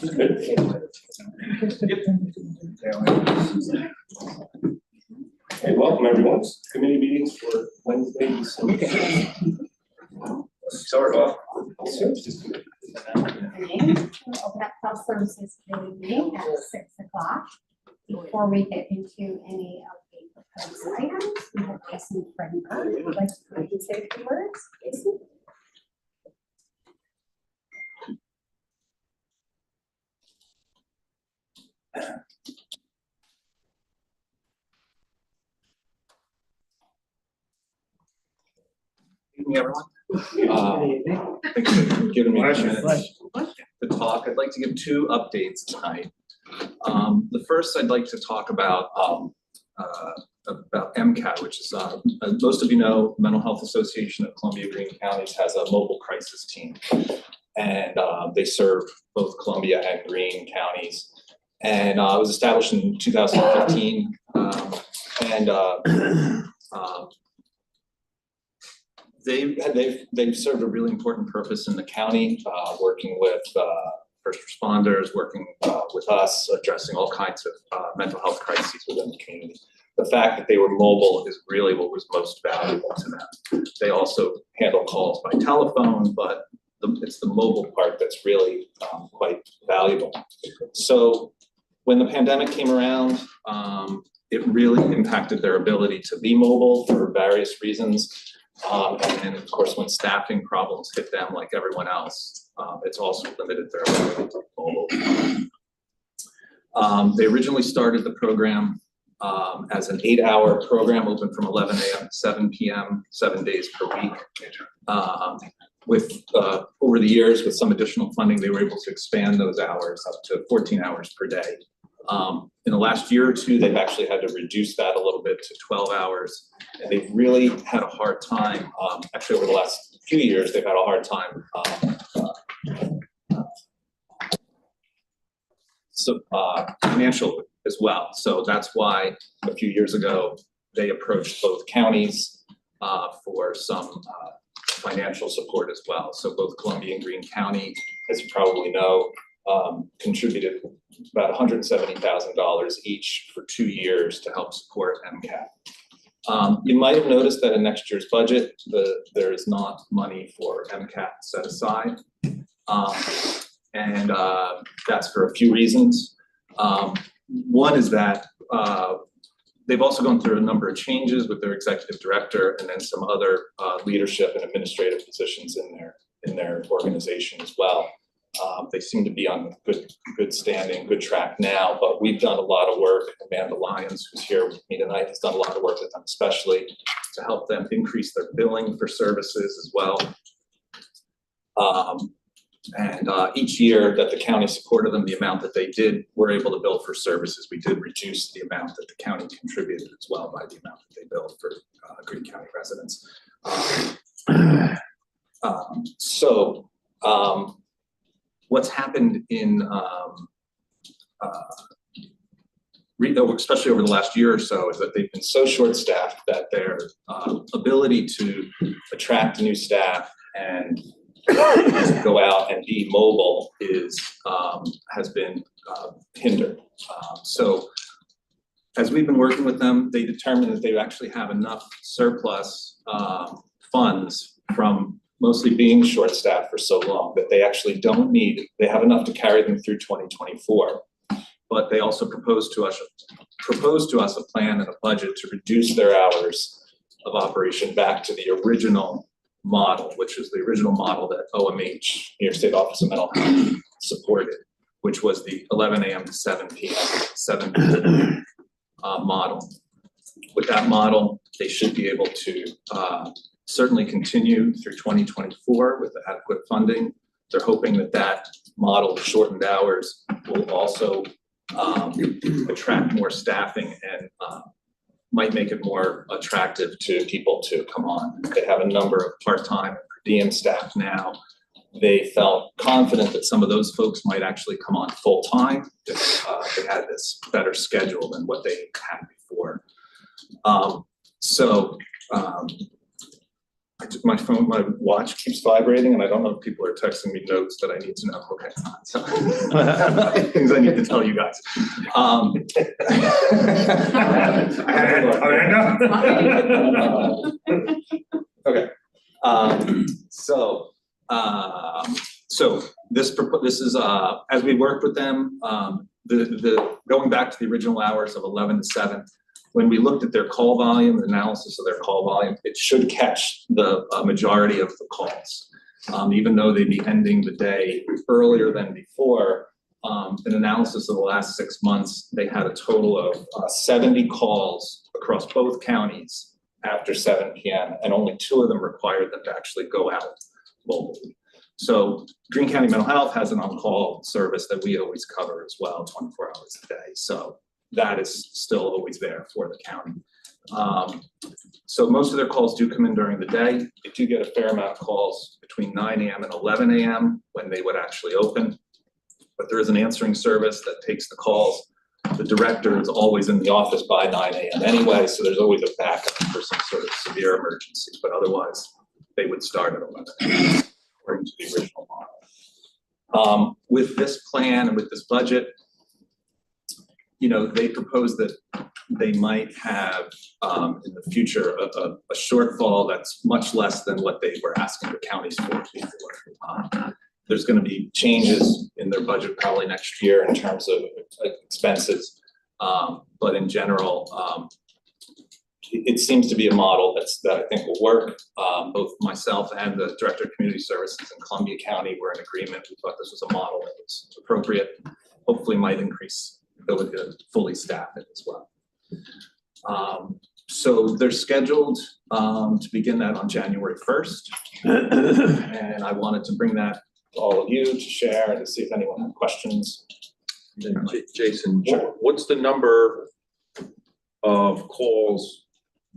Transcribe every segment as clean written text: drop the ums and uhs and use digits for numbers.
Good. Hey, welcome everyone. Committee meetings for Wednesday, December 6th. Start off. Open up health services committee meeting at 6 o'clock. Before we get into any of the proposed items, we have Jason Fredenberg who would like to come and say a few words. Jason? Evening, everyone. Thanks for giving me a few minutes to talk. I'd like to give two updates tonight. The first, I'd like to talk about MCAT, which is, most of you know, Mental Health Association of Columbia Greene Counties has a mobile crisis team, and they serve both Columbia and Greene counties. And it was established in 2015, they've served a really important purpose in the county, working with first responders, working with us, addressing all kinds of mental health crises within the community. The fact that they were mobile is really what was most valuable to them. They also handle calls by telephone, but it's the mobile part that's really quite valuable. So when the pandemic came around, it really impacted their ability to be mobile for various reasons. And then, of course, when staffing problems hit them like everyone else, it's also limited their ability to be mobile. They originally started the program as an 8-hour program, open from 11 a.m. to 7 p.m., 7 days per week. Over the years, with some additional funding, they were able to expand those hours up to 14 hours per day. In the last year or two, they've actually had to reduce that a little bit to 12 hours. And they've really had a hard time, actually over the last few years, they've had a hard time financially as well. So that's why a few years ago, they approached both counties for some financial support as well. So both Columbia and Greene County, as you probably know, contributed about $170,000 each for 2 years to help support MCAT. You might have noticed that in next year's budget, there is not money for MCAT set aside. And that's for a few reasons. One is that they've also gone through a number of changes with their executive director and then some other leadership and administrative positions in their organization as well. They seem to be on good standing, good track now, but we've done a lot of work. Amanda Lyons, who's here with me tonight, has done a lot of work with them, especially to help them increase their billing for services as well. Each year that the county supported them, the amount that they were able to bill for services, we did reduce the amount that the county contributed as well by the amount that they billed for Greene County residents. What's happened in, especially over the last year or so, is that they've been so short-staffed that their ability to attract new staff and to go out and be mobile has been hindered. So as we've been working with them, they determined that they actually have enough surplus funds from mostly being short-staffed for so long that they actually they have enough to carry them through 2024. But they also proposed to us a plan and a budget to reduce their hours of operation back to the original model, which is the original model that OMH, New York State Office of Mental Health, supported, which was the 11 a.m. to 7 p.m., 7 p.m. Model. With that model, they should be able to certainly continue through 2024 with adequate funding. They're hoping that model of shortened hours will also attract more staffing and might make it more attractive to people to come on. They have a number of part-time and per diem staff now. They felt confident that some of those folks might actually come on full-time if they had this better schedule than what they had before. my watch keeps vibrating, and I don't know if people are texting me notes that I need to know. Okay, so things I need to tell you guys. Okay. So this is as we worked with them, the going back to the original hours of 11 to 7. When we looked at their call volume, the analysis of their call volume, it should catch the majority of the calls. Even though they'd be ending the day earlier than before, an analysis of the last 6 months, they had a total of 70 calls across both counties after 7 p.m. and only 2 of them required them to actually go out locally. So Greene County Mental Health has an on-call service that we always cover as well, 24 hours a day. So that is still always there for the county. So most of their calls do come in during the day. They do get a fair amount of calls between 9 a.m. and 11 a.m. when they would actually open. But there is an answering service that takes the calls. The director is always in the office by 9 a.m. anyway, so there's always a backup for some sort of severe emergency, but otherwise they would start at 11 a.m. according to the original model. With this plan and with this budget, you know, they propose that they might have in the future a shortfall that's much less than what they were asking the counties for before. There's going to be changes in their budget probably next year in terms of expenses, but in general, it seems to be a model that I think will work. Both myself and the Director of Community Services in Columbia County were in agreement. We thought this was a model that was appropriate, hopefully might increase the ability to fully staff it as well. So they're scheduled to begin that on January 1st. And I wanted to bring that to all of you to share and to see if anyone had questions. Jason, Sure. what's the number of calls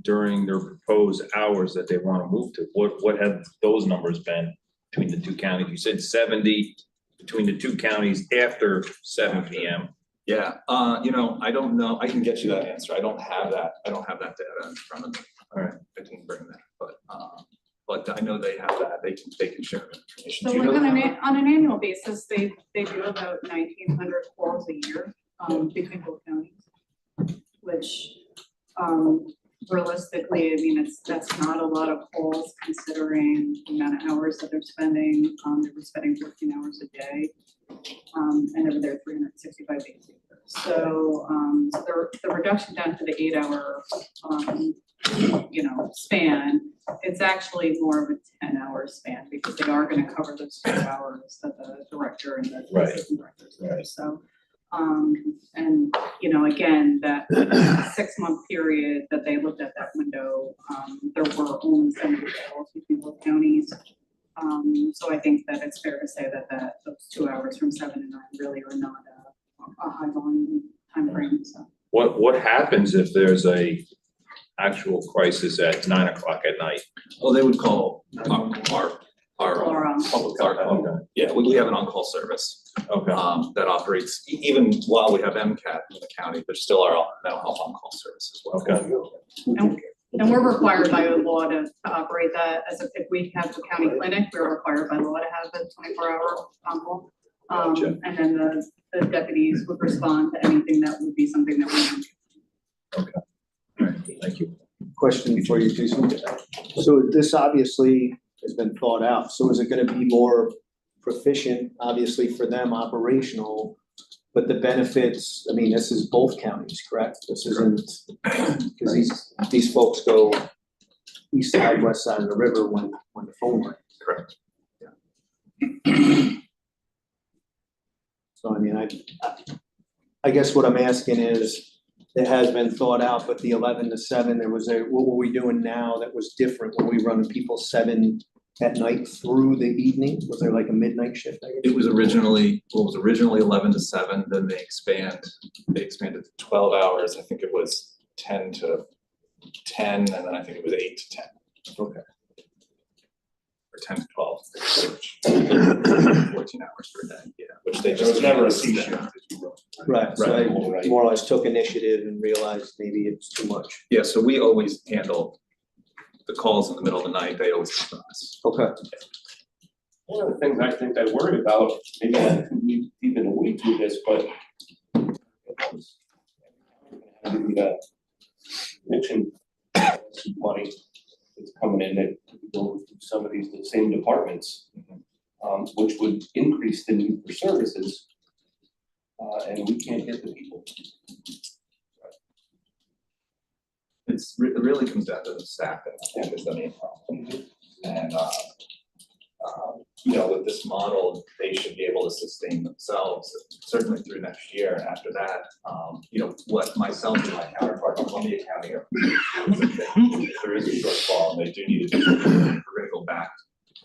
during their proposed hours that they want to move to? What have those numbers been between the 2 counties? You said 70 between the 2 counties after 7 p.m. Yeah, you know, I don't know. I can get you that answer. I don't have that data in front of me. All right, I didn't bring that, but I know they have that. They can share that information. So Do you like know- on an annual basis, they do about 1,900 calls a year between both counties, which realistically, I mean, that's not a lot of calls considering the amount of hours that they're spending. They were spending 13 hours a day, and they were there 365 days a year. So the reduction down to the 8-hour span, it's actually more of a 10-hour span because they are going to cover those 2 hours that the director and the assistant directors there. So and you know, again, that 6-month period that they looked at that window, there were only 70 calls between both counties. So I think that it's fair to say that those 2 hours from 7 to 9 really are not a high volume time frame. So What happens if there's a actual crisis at 9 o'clock at night? Well, they would call our yeah, we have an on-call service. Okay. That operates even while we have MCAT in the county. There's still our mental health on-call service as well. Okay. and we're required by law to operate that if we have the county clinic, we're required by law to have a 24-hour on-call. Gotcha. And then the deputies would respond to anything that would be something that we need. Okay. All right. Thank you. Question for you, Jason. So this obviously has been thought out. So is it going to be more proficient, obviously for them, operational, but the benefits, I mean, this is both counties, correct? This isn't, because these folks go east side, west side of the river when the phone rings. Correct. So I mean, I guess what I'm asking is, it has been thought out, but the 11 to 7, what were we doing now that was different? Were we running people 7 at night through the evening? Was there like a midnight shift? It was originally 11 to 7, then they expanded to 12 hours. I think it was 10 to 10, and then I think it was 8 to 10. Okay. Or 10 to 12. 14 hours per day, yeah, which they There was just. never a C shift. Right, so I Right. more or less took initiative and realized maybe it's too much. Yeah, so we always handle the calls in the middle of the night, they always come to us. Okay. One of the things I think I worry about, maybe I could be deep in the weeds with this, but the eviction money that's coming in that could go through some of these, the same departments, which would increase the need for services, and we can't get the people. It really comes down to the staffing, I think, is the main problem. And, you know, with this model, they should be able to sustain themselves, certainly through next year. And after that, you know, what myself and my counterpart in Columbia County are, if there is a shortfall and they do need to, we're gonna go back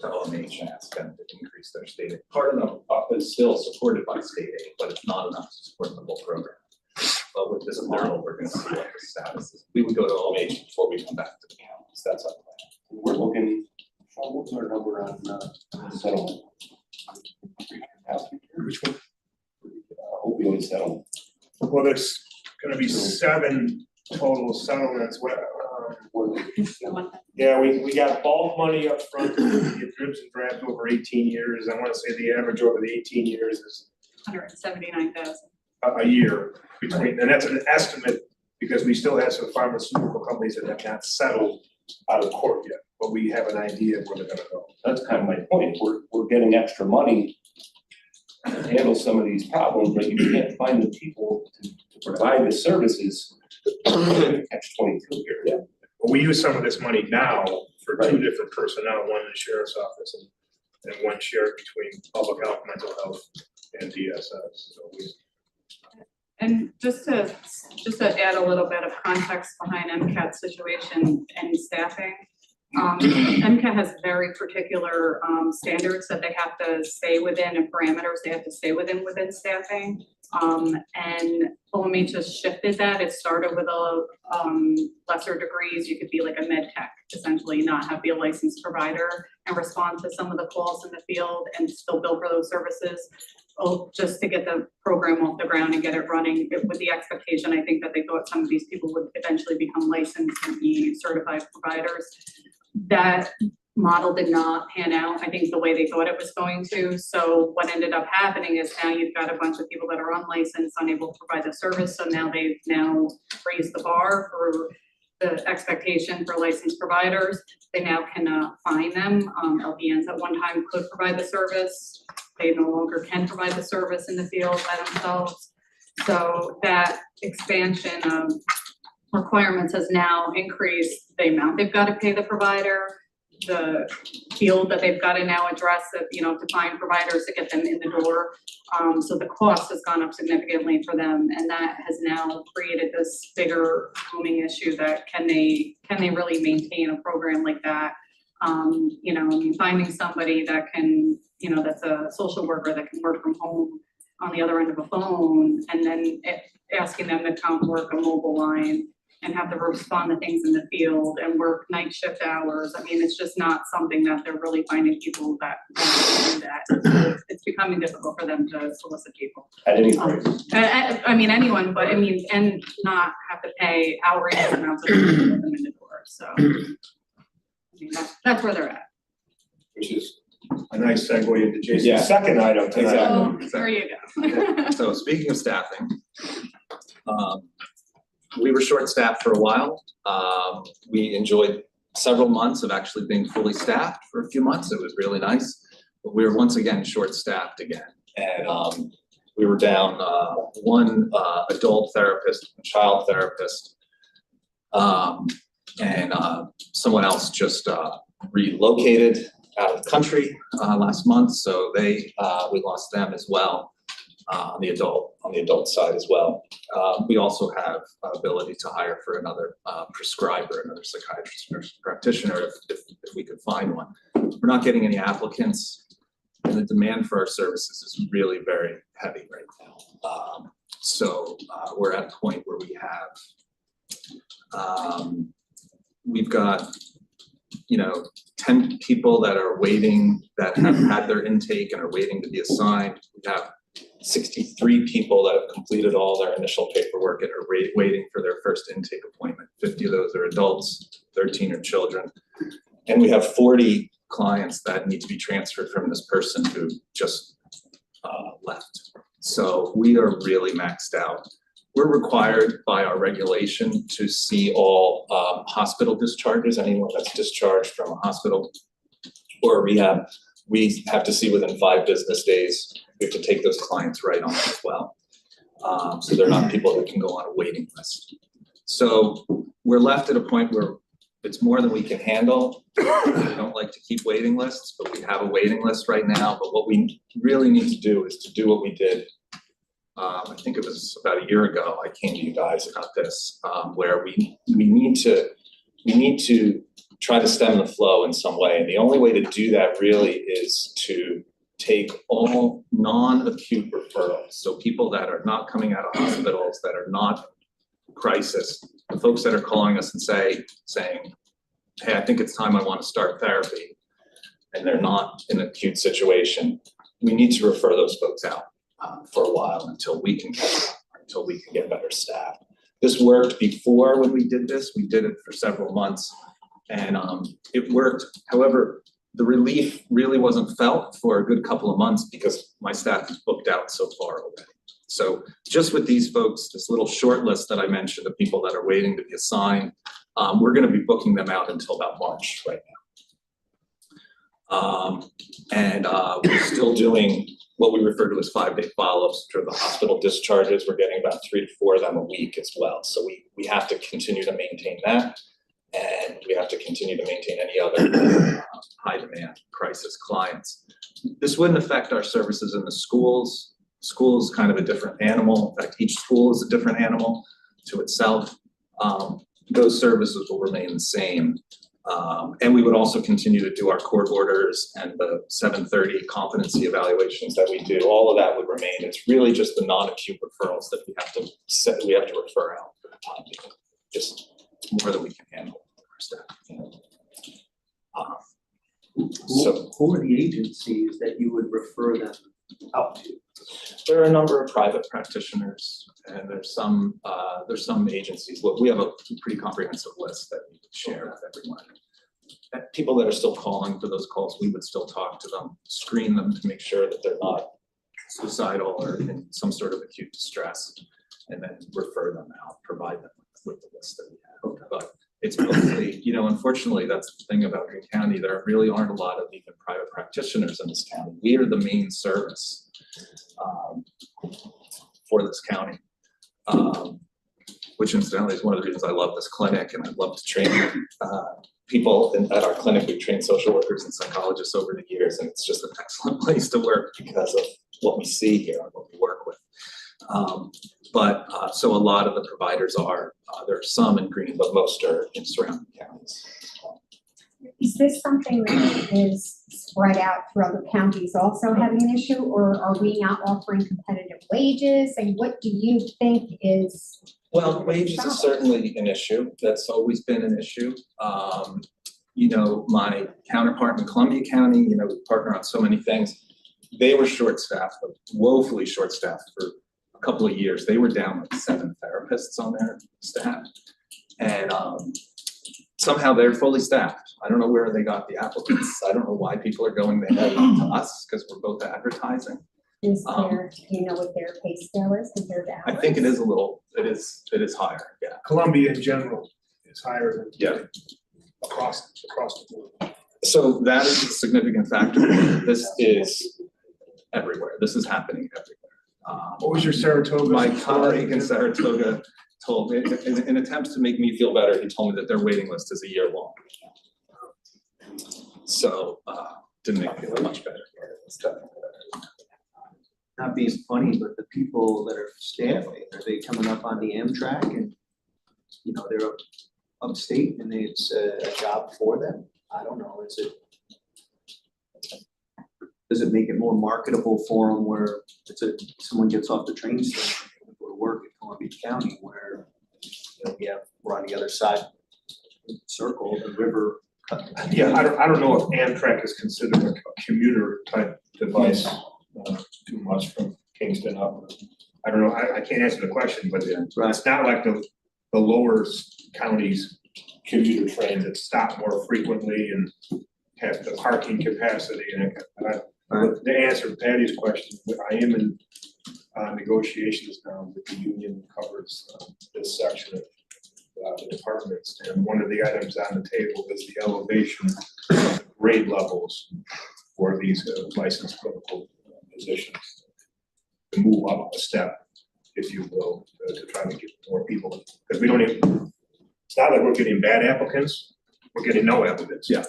to OMH and ask them to increase their state aid. Part of them is still supported by state aid, but it's not enough to support the whole program. But with this model, we're gonna see what the status is. We would go to OMH before we come back to the counties. That's our plan. We're looking, what's our number on settlement? Which one? Opioid settlement. Well, there's gonna be 7 total settlements. Yeah, we got bulk money up front, get dribs and drabs over 18 years. I wanna say the average over the 18 years is 179,000. a year between, and that's an estimate because we still have some pharmaceutical companies that have not settled out of court yet, but we have an idea of where they're gonna go. That's kind of my point. We're getting extra money to handle some of these problems, but you can't find the people to provide the services. Catch 22 here. Yeah. But we use some of this money now for 2 different personnel, one in the sheriff's office and one shared between public health, mental health, and DSS. So we. And just to add a little bit of context behind MCAT's situation and staffing, MCAT has very particular standards that they have to stay within and parameters they have to stay within staffing. And OMH has shifted that. It started with a lesser degrees. You could be like a med tech, essentially not have be a licensed provider and respond to some of the calls in the field and still bill for those services. Just to get the program off the ground and get it running with the expectation, I think that they thought some of these people would eventually become licensed and be certified providers. That model did not pan out, I think, the way they thought it was going to. So what ended up happening is now you've got a bunch of people that are unlicensed, unable to provide the service. So now they've raised the bar for the expectation for licensed providers. They now can find them. LPNs at one time could provide the service. They no longer can provide the service in the field by themselves. So that expansion of requirements has now increased the amount they've got to pay the provider, the field that they've got to now address, that, you know, to find providers to get them in the door. So the cost has gone up significantly for them, and that has now created this bigger looming issue that can they really maintain a program like that? You know, finding somebody that can, you know, that's a social worker that can work from home on the other end of a phone, and then asking them to come work a mobile line and have to respond to things in the field and work night shift hours. I mean, it's just not something that they're really finding people that do that. So it's becoming difficult for them to solicit people. At any price. I mean, anyone, but I mean, and not have to pay outrageous amounts of money to get them in the door. So I mean, that's where they're at. Which is a nice segue into Yeah. Jason's second item tonight. Exactly. So there you go. So speaking of staffing, we were short-staffed for a while. We enjoyed several months of actually being fully staffed for a few months. It was really nice, but we were once again short-staffed again. And we were down one adult therapist, a child therapist, and someone else just relocated out of the country last month, so we lost them as well. On the adult side as well. We also have ability to hire for another prescriber, another psychiatrist, nurse practitioner if we could find one. We're not getting any applicants, and the demand for our services is really very heavy right now. So we're at a point where we've got, you know, 10 people that are waiting, that have had their intake and are waiting to be assigned. We have 63 people that have completed all their initial paperwork and are waiting for their first intake appointment. 50 of those are adults, 13 are children. And we have 40 clients that need to be transferred from this person who just left. So we are really maxed out. We're required by our regulation to see all hospital discharges, anyone that's discharged from a hospital or rehab, we have to see within 5 business days. We have to take those clients right on as well. So they're not people that can go on a waiting list. So we're left at a point where it's more than we can handle. We don't like to keep waiting lists, but we have a waiting list right now. But what we really need to do is to do what we did. I think it was about a year ago, I came to you guys about this, where we need to try to stem the flow in some way. And the only way to do that really is to take all non-acute referrals. So people that are not coming out of hospitals, that are not crisis, the folks that are calling us and saying, hey, I think it's time I want to start therapy, and they're not in an acute situation, we need to refer those folks out for a while until we can get better staff. This worked before when we did this. We did it for several months, and it worked. However, the relief really wasn't felt for a good couple of months because my staff is booked out so far already. So just with these folks, this little short list that I mentioned of people that are waiting to be assigned, we're going to be booking them out until about March right now. We're still doing what we refer to as 5-day follow-ups for the hospital discharges. We're getting about 3 to 4 of them a week as well. So we have to continue to maintain that, and we have to continue to maintain any other high demand crisis clients. This wouldn't affect our services in the schools. School is kind of a different animal. In fact, each school is a different animal to itself. Those services will remain the same. And we would also continue to do our court orders and the 730 competency evaluations that we do. All of that would remain. It's really just the non-acute referrals that we have to refer out for the time being. Just more than we can handle for our staff. Who are the agencies that you would refer them out to? There are a number of private practitioners, and there's some agencies. Look, we have a pretty comprehensive list that we share with everyone. And people that are still calling for those calls, we would still talk to them, screen them to make sure that they're not suicidal or in some sort of acute distress, and then refer them out, provide them with the list that we have. But it's mostly, unfortunately, that's the thing about Greene County. There really aren't a lot of even private practitioners in this county. We are the main service for this county, which incidentally is one of the reasons I love this clinic, and I love to train people at our clinic. We've trained social workers and psychologists over the years, and it's just an excellent place to work because of what we see here and what we work with. So a lot of the providers there are some in Greene, but most are in surrounding counties. Is this something that is spread out through other counties also having an issue, or are we not offering competitive wages? And what do you think is? Well, wages is certainly an issue. That's always been an issue. My counterpart in Columbia County, we partner on so many things. They were short-staffed, woefully short-staffed for a couple of years. They were down like 7 therapists on their staff. And somehow they're fully staffed. I don't know where they got the applicants. I don't know why people are going there to us, because we're both advertising. Is there, do you know what their pay scale is compared to ours? I think it is it is higher, yeah. Columbia in general is higher than. Yeah. Across the board. So that is a significant factor. This is everywhere. This is happening everywhere. What was your Saratoga? My colleague in Saratoga told me, in attempts to make me feel better, he told me that their waiting list is a year long. So didn't make me feel much better. It's definitely better. Not being funny, but the people that are staffing, are they coming up on the Amtrak and, they're upstate and it's a job for them? I don't know. Does it make it more marketable for them where someone gets off the train station and go to work in Columbia County where, we're on the other side of the circle, the river. Yeah, I don't know if Amtrak is considered a commuter type device too much from Kingston up. I don't know. I can't answer the question, but Right. it's not like the lower counties commuter trains that stop more frequently and have the parking capacity and to answer Patty's question, I am in negotiations now with the union that covers this section of the departments. And one of the items on the table is the elevation of the grade levels for these licensed clinical positions. To move up a step, if you will, to try to get more people, because we don't even, it's not like we're getting bad applicants, we're getting no applicants. Yeah.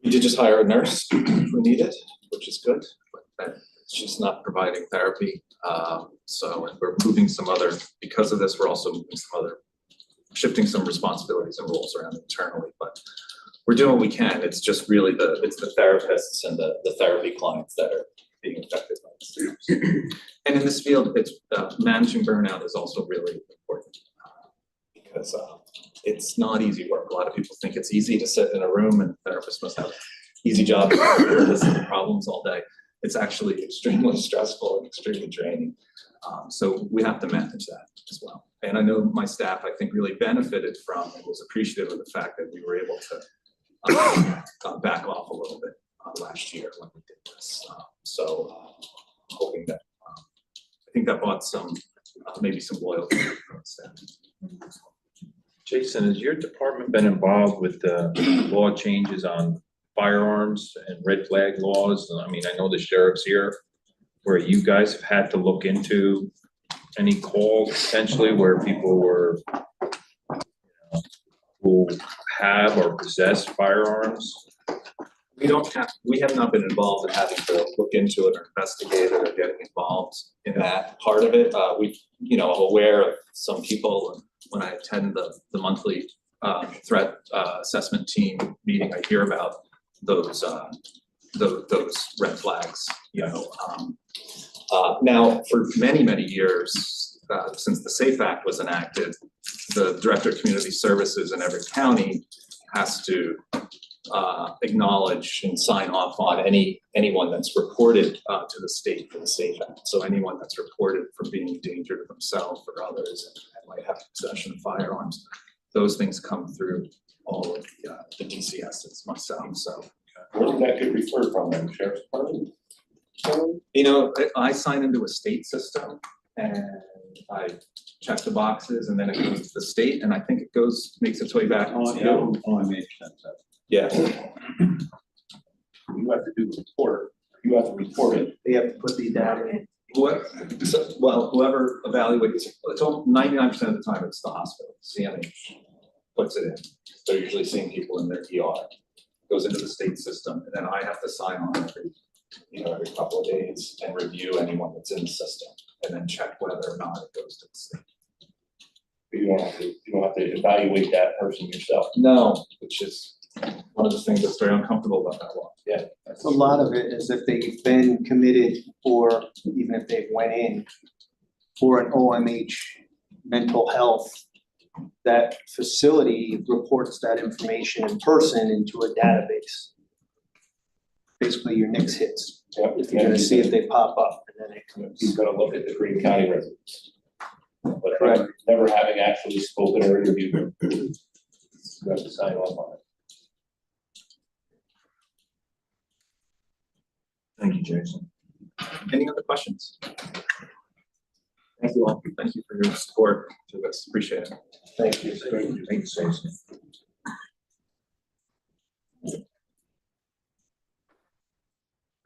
We did just hire a nurse who needed, which is good, but she's not providing therapy. So and we're moving some other, because of this, we're also moving some other, shifting some responsibilities and roles around internally, but we're doing what we can. It's just really it's the therapists and the therapy clients that are being affected by this. And in this field, it's managing burnout is also really important because it's not easy work. A lot of people think it's easy to sit in a room and therapists must have an easy job to listen to problems all day. It's actually extremely stressful and extremely draining. So we have to manage that as well. And I know my staff, I think, really benefited from and was appreciative of the fact that we were able to back off a little bit last year when we did this. Hoping that, I think that brought some, maybe some loyalty from the staff. Jason, has your department been involved with the law changes on firearms and red flag laws? I mean, I know the sheriff's here, where you guys have had to look into any calls potentially where people were, who have or possess firearms? We have not been involved in having to look into it or investigate it or getting involved in that part of it. I'm aware of some people when I attend the monthly threat assessment team meeting, I hear about those red flags, now for many years, since the SAFE Act was enacted, the Director of Community Services in every county has to acknowledge and sign off on anyone that's reported to the state for the SAFE Act. So anyone that's reported for being a danger to themselves or others and might have possession of firearms, those things come through all of the DCS. It's myself. So where did that get referred from? The Sheriff's Department? I sign into a state system and I check the boxes and then it goes to the state and I think it makes its way back to you. Oh, it makes sense. Yeah. You have to do the report. You have to report it. They have to put the data in. Whoever evaluates, it's all 99% of the time it's the hospital, CMH puts it in. They're usually seeing people in their ER. Goes into the state system, and then I have to sign on every couple of days and review anyone that's in the system, and then check whether or not it goes to the state. You don't have to evaluate that person yourself. No, which is one of the things that's very uncomfortable about that law. Yeah. A lot of it is if they've been committed or even if they went in for an OMH mental health, that facility reports that information in person into a database. Basically your NICS hits. Yep. If you're gonna see if they pop up and then it comes. He's gonna look at the Greene County residents. But Correct. never having actually spoken or interviewed them. You have to sign off on it. Thank you, Jason. Any other questions? Thank you all. Thank you for your support to this. Appreciate it. Thank you. Thanks, Jason.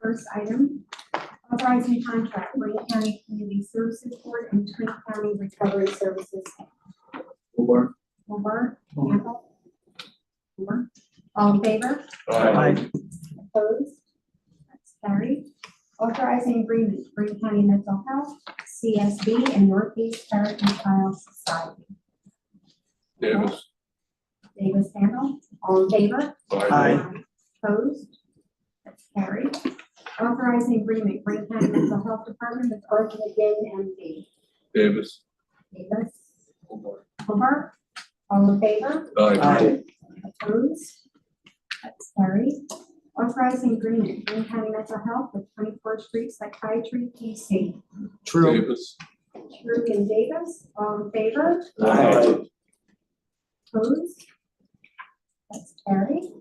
First item, authorizing contract, Greene County Community Services Board and Greene County Recovery Services. Moore, Campbell. Moore. All in favor? Aye. Opposed? That's carried. Authorizing agreement, Greene County Mental Health, CSB, and Northeast Parent and Child Society. Davis. Davis Campbell, all in favor? Aye. Opposed? That's carried. Authorizing agreement, Greene County Mental Health Department with Arthur McGinn, MD. Davis. Davis. Hobart, all in favor? Aye. Opposed? That's carried. Authorizing agreement, Greene County Mental Health with 24th Street Psychiatry, PC. True. Davis. True and Davis, all in favor? Aye. Opposed? That's carried.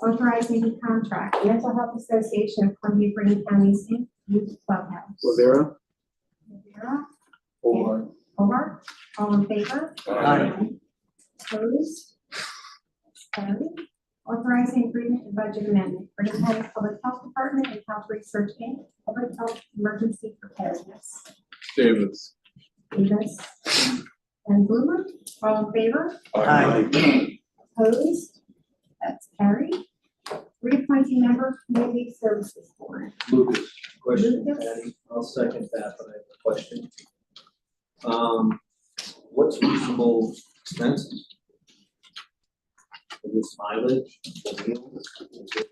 Authorizing the contract, Mental Health Association of Columbia Greene County's Inc. Youth Clubhouse. Rivera. Rivera, Or. Hobart, all in favor? Aye. Opposed? Carried. Authorizing agreement and budget amendment, Greene County Public Health Department and Health Research Inc. Public Health Emergency Preparedness. Davis. Davis and Bloomer, all in favor? Aye. Opposed? That's carried. Reappointing member, Community Services Board. Lucas, question, Lucas. Patty, I'll second that, but I have a question. What's reasonable expenses? Is this mileage, the meals? Is it-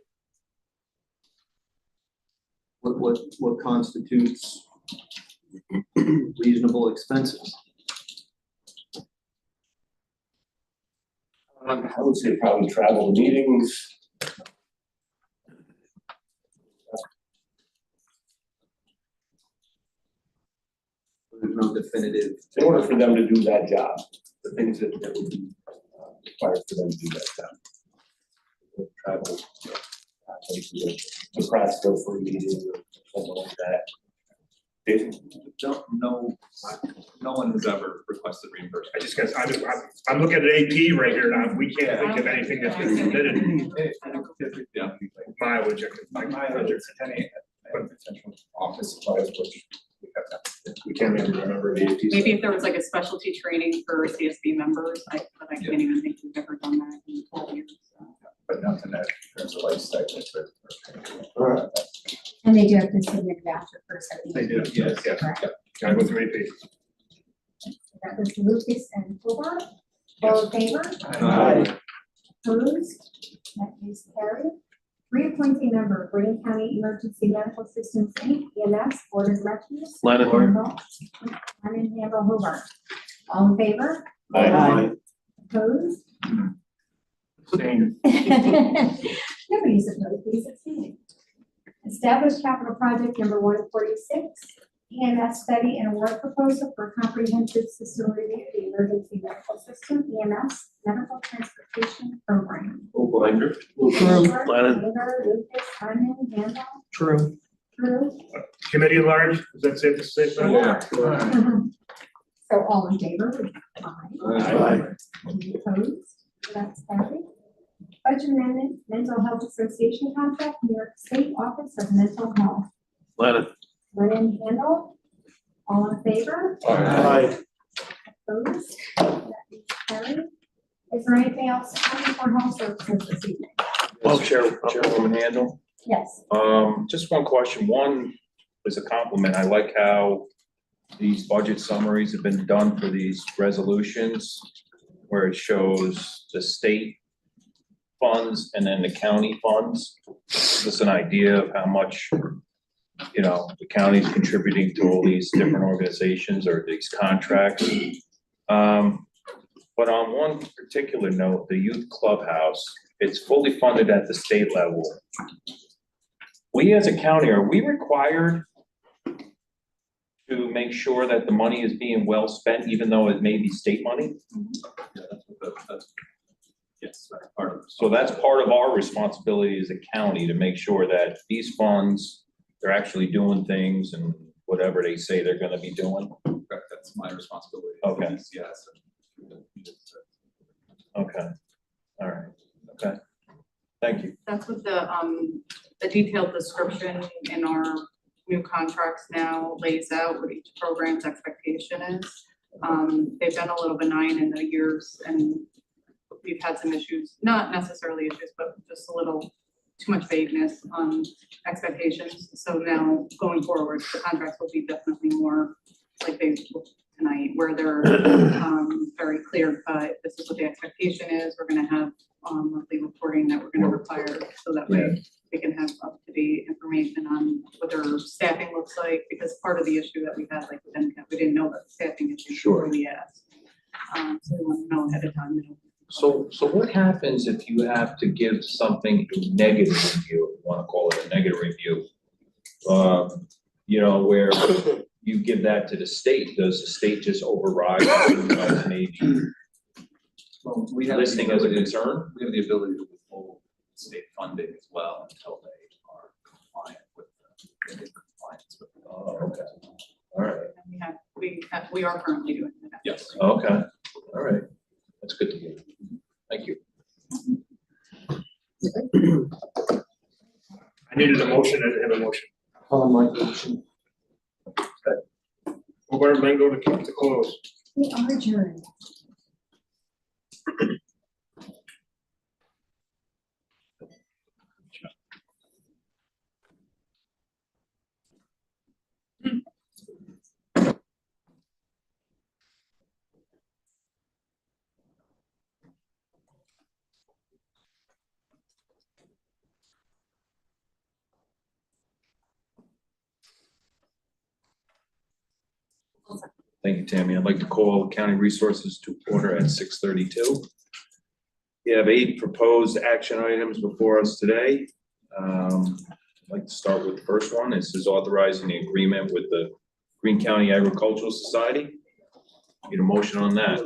What constitutes reasonable expenses? I would say probably travel to meetings. There's no definitive. In order for them to do that job, the things that would be required for them to do that job. Travel, like the Nebraska for a meeting or something like that. Jason? No one has ever requested reimbursement. I just guess, I'm looking at AP right here now, we can't think of anything that's been submitted, Yeah. mileage, I could find mileage. Potential office supplies, which we have not. We can't even remember the AP. Maybe if there was like a specialty training for CSB members, but I can't even think we've ever done that in 12 years. So. But nothing that in terms of life stipends or. Alright. And they do have to submit voucher for something. They do, yes, yes. Correct. Can I go through AP? That was Lucas and Hobart, all in favor? Aye. Opposed? That is carried. Reappointing member, Greene County Emergency Medical Systems Inc., EMS, Board of Directors. Lennon. Lennon, Handle, Hobart. All in favor? Aye. Opposed? Same. Nobody's opposed, please abstain. Establish capital project number 146, EMS study and award proposal for comprehensive system review, the emergency medical system, EMS, medical transportation program. Binder. Lennon. Lucas, Simon, Handel, True. Drew. Committee at large, is that safe to say? So all in favor? Aye. Any opposed? That's carried. Budget amendment, Mental Health Association contract, New York State Office of Mental Health. Lennon. Lennon, Handel, all in favor? Aye. Opposed? That is carried. Is there anything else coming for health services this evening? Well, Chairwoman Handle, Yes. just one question. One is a compliment. I like how these budget summaries have been done for these resolutions, where it shows the state funds and then the county funds. Just an idea of how much, the county's contributing to all these different organizations or these contracts. But on one particular note, the youth clubhouse, it's fully funded at the state level. We as a county, are we required to make sure that the money is being well spent, even though it may be state money? Yes, part of it. So that's part of our responsibility as a county, to make sure that these funds, they're actually doing things and whatever they say they're gonna be doing. Correct, that's my responsibility. Okay. Yes. Okay, all right, okay, thank you. That's what the detailed description in our new contracts now lays out what each program's expectation is. They've been a little benign in the years, and we've had some issues, not necessarily issues, but just a little too much vagueness on expectations. So now going forward, the contracts will be definitely more like they look tonight, where they're very clear cut. This is what the expectation is. We're gonna have monthly reporting that we're gonna require, so that way they can have up-to-date information on what their staffing looks like, because part of the issue that we had, like with MCAP, we didn't know about the staffing issue before we asked. So we want to know ahead of time. So what happens if you have to give something a negative review, if you wanna call it a negative review? Where you give that to the state, does the state just override maybe Well, we have the listing as a ability- concern? We have the ability to withhold state funding as well until they are compliant with the compliance with. Oh, okay. All right, And we are currently doing that. Yes. okay, all right. That's good to hear. Thank you. I needed a motion, I didn't have a motion. Roberto Mango to keep the close. We are adjourned. Thank you, Tammy. I'd like to call County Resources to order at 6:32. We have 8 proposed action items before us today. I'd like to start with the first one. This is authorizing the agreement with the Greene County Agricultural Society. Need a motion on that.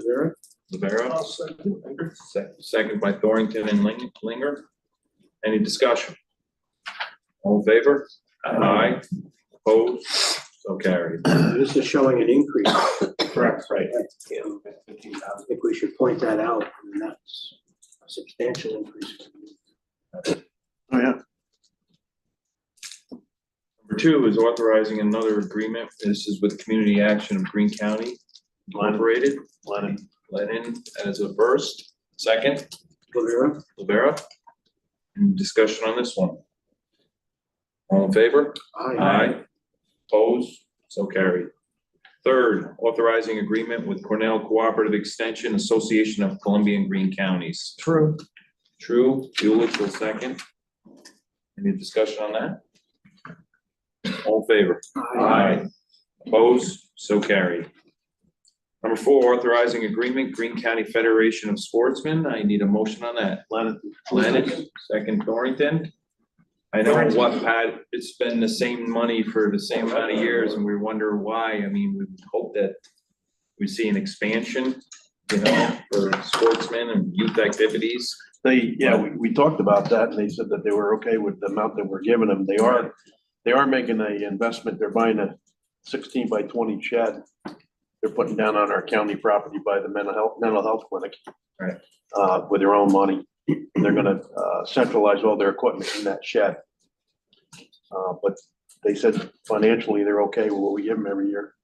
Rivera. Second by Thornton and Linger. Any discussion? All in favor? Aye. Opposed? So carried. This is showing an increase. Correct, right. I think we should point that out, and that's a substantial increase. Oh, yeah. Number 2 is authorizing another agreement. This is with Community Action of Greene County Incorporated. Lennon as a first. Second, Rivera. Any discussion on this one? All in favor? Aye. Opposed? So carried. Third, authorizing agreement with Cornell Cooperative Extension Association of Columbia and Greene Counties. True. True, Bueller will second. Any discussion on that? All in favor? Aye. Opposed? So carried. Number 4, authorizing agreement, Greene County Federation of Sportsmen. I need a motion on that. Lennon, second Thornton. I know what, Pat, it's been the same money for the same amount of years and we wonder why. I mean, we hope that we see an expansion, you know, for sportsmen and youth activities. We talked about that and they said that they were okay with the amount that we're giving them. They are making an investment. They're buying a 16 by 20 shed. They're putting down on our county property by the mental health clinic. Right. With their own money. They're gonna centralize all their equipment in that shed. But they said financially, they're okay with what we give them every year.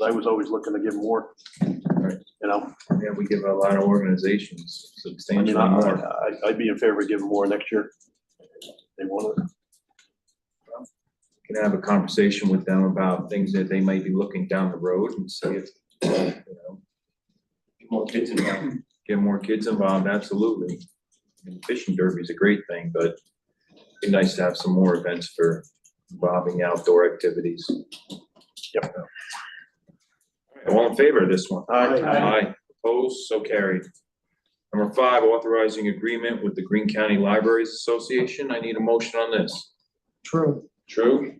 I was always looking to give more. Right. You know, Yeah, we give a lot of organizations I mean, substantially more. I'd be in favor of giving more next year. They want it. Can have a conversation with them about things that they might be looking down the road and see if, you know, More kids involved. get more kids involved, absolutely. I mean, fishing derby is a great thing, but it'd be nice to have some more events for involving outdoor activities. Yep. All in favor of this one? Aye. Aye. Opposed, so carried. Number 5, authorizing agreement with the Greene County Libraries Association. I need a motion on this. True. True?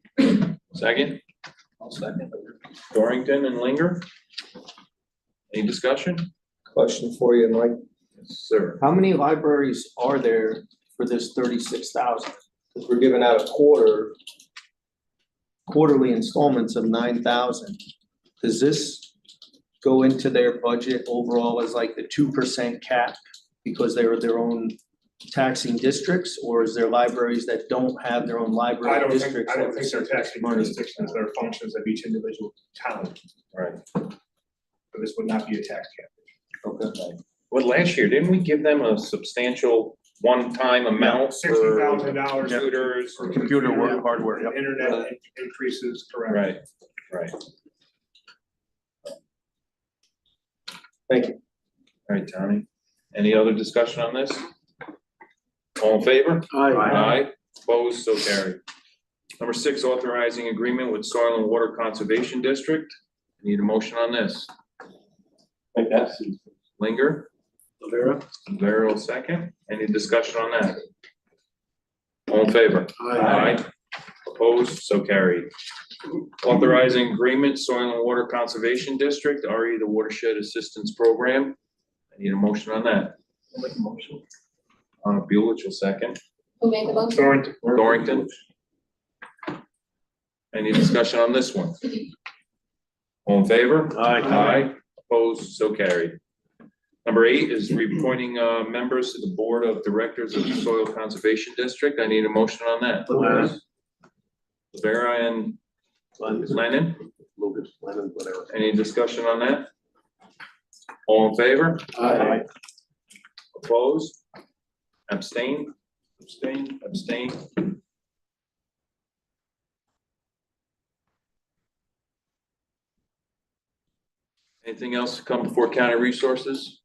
Second? I'll second. Dorrington and Linger? Any discussion? Question for you, Mike. Yes, sir. How many libraries are there for this 36,000? Because we're giving out quarterly installments of 9,000. Does this go into their budget overall as like the 2% cap because they're their own taxing districts, or is there libraries that don't have their own I library don't think districts? they're taxing jurisdictions, they're functions of each individual town. Right. So this would not be a tax cap. Okay. Well, last year, didn't we give them a substantial one-time amount for $60,000 computers? for Computer work, hardware, yep. Internet increases, correct? Right, right. Thank you. All right, Tony. Any other discussion on this? All in favor? Aye. Opposed, so carried. Number 6, authorizing agreement with Soil and Water Conservation District. Need a motion on this. Like that. Linger, Rivera? Rivera will second. Any discussion on that? All in favor? Opposed, so carried. Authorizing agreement, Soil and Water Conservation District, RE, the Watershed Assistance Program. I need a motion on that. I'll make a motion. Buelich will second. Who made the motion? Dorrington. Any discussion on this one? All in favor? Aye. Opposed, so carried. Number 8 is reappointing members to the Board of Directors of the Soil Conservation District. I need a motion on that. Rivera and Lennon, Lucas, Lennon, whatever. any discussion on that? All in favor? Aye. Opposed? Abstain? Abstain? Anything else to come before County Resources?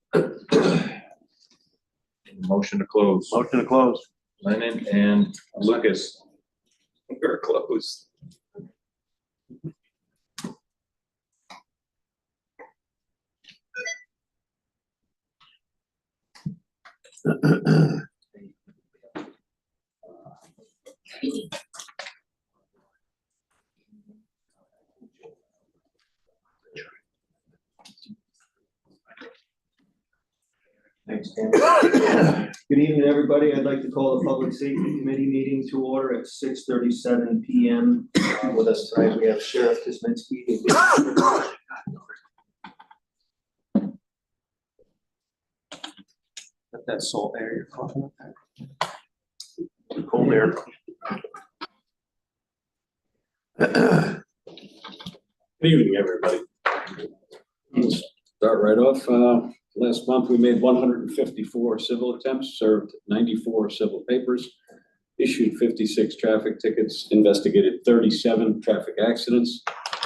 Motion to close. Motion to close. Lennon and Lucas. We're closed. Thanks, Dan. Good evening, everybody. I'd like to call the Public Safety Committee meeting to order at 6:37 PM. With us tonight, we have Sheriff Kuzminski. That salt air you're coughing up. Cold air. Good evening, everybody. Let's start right off. Last month, we made 154 civil attempts, served 94 civil papers, issued 56 traffic tickets, investigated 37 traffic accidents,